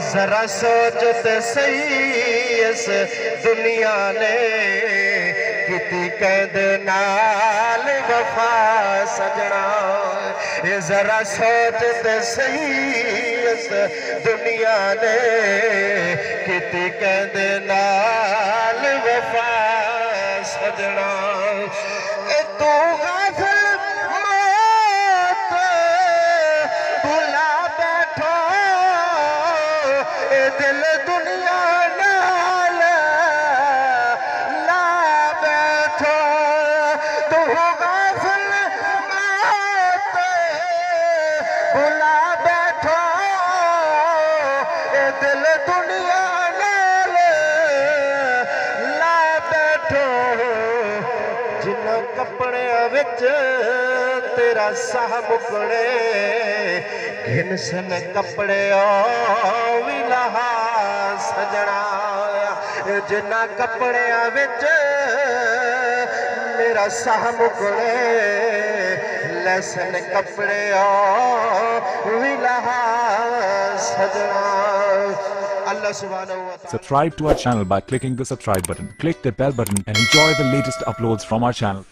जरा सोच ते सही इस दुनिया ने किती कैद नाल वफा सजना। ये जरा सोच ते सही इस दुनिया ने किती कैद नाल वफा सजना। ए तू गाफिल मौत भुला बैठो ए दिल दुनिया नाल ला बैठो। तू गाफिल मौत भुला बैठो ए दिल दुनिया नाल ला बैठो। जिन्ना कपड़े विच तेरा साह मुकड़े घिनसन कपड़े भी लहा सजना। जिन्ना कपड़े विच मेरा साह मुकड़े लहसन कपड़े भी लहा सजना। Allah subhanahu wa ta'ala. Subscribe to our channel by clicking the subscribe button. Click the bell button and enjoy the latest uploads from our channel.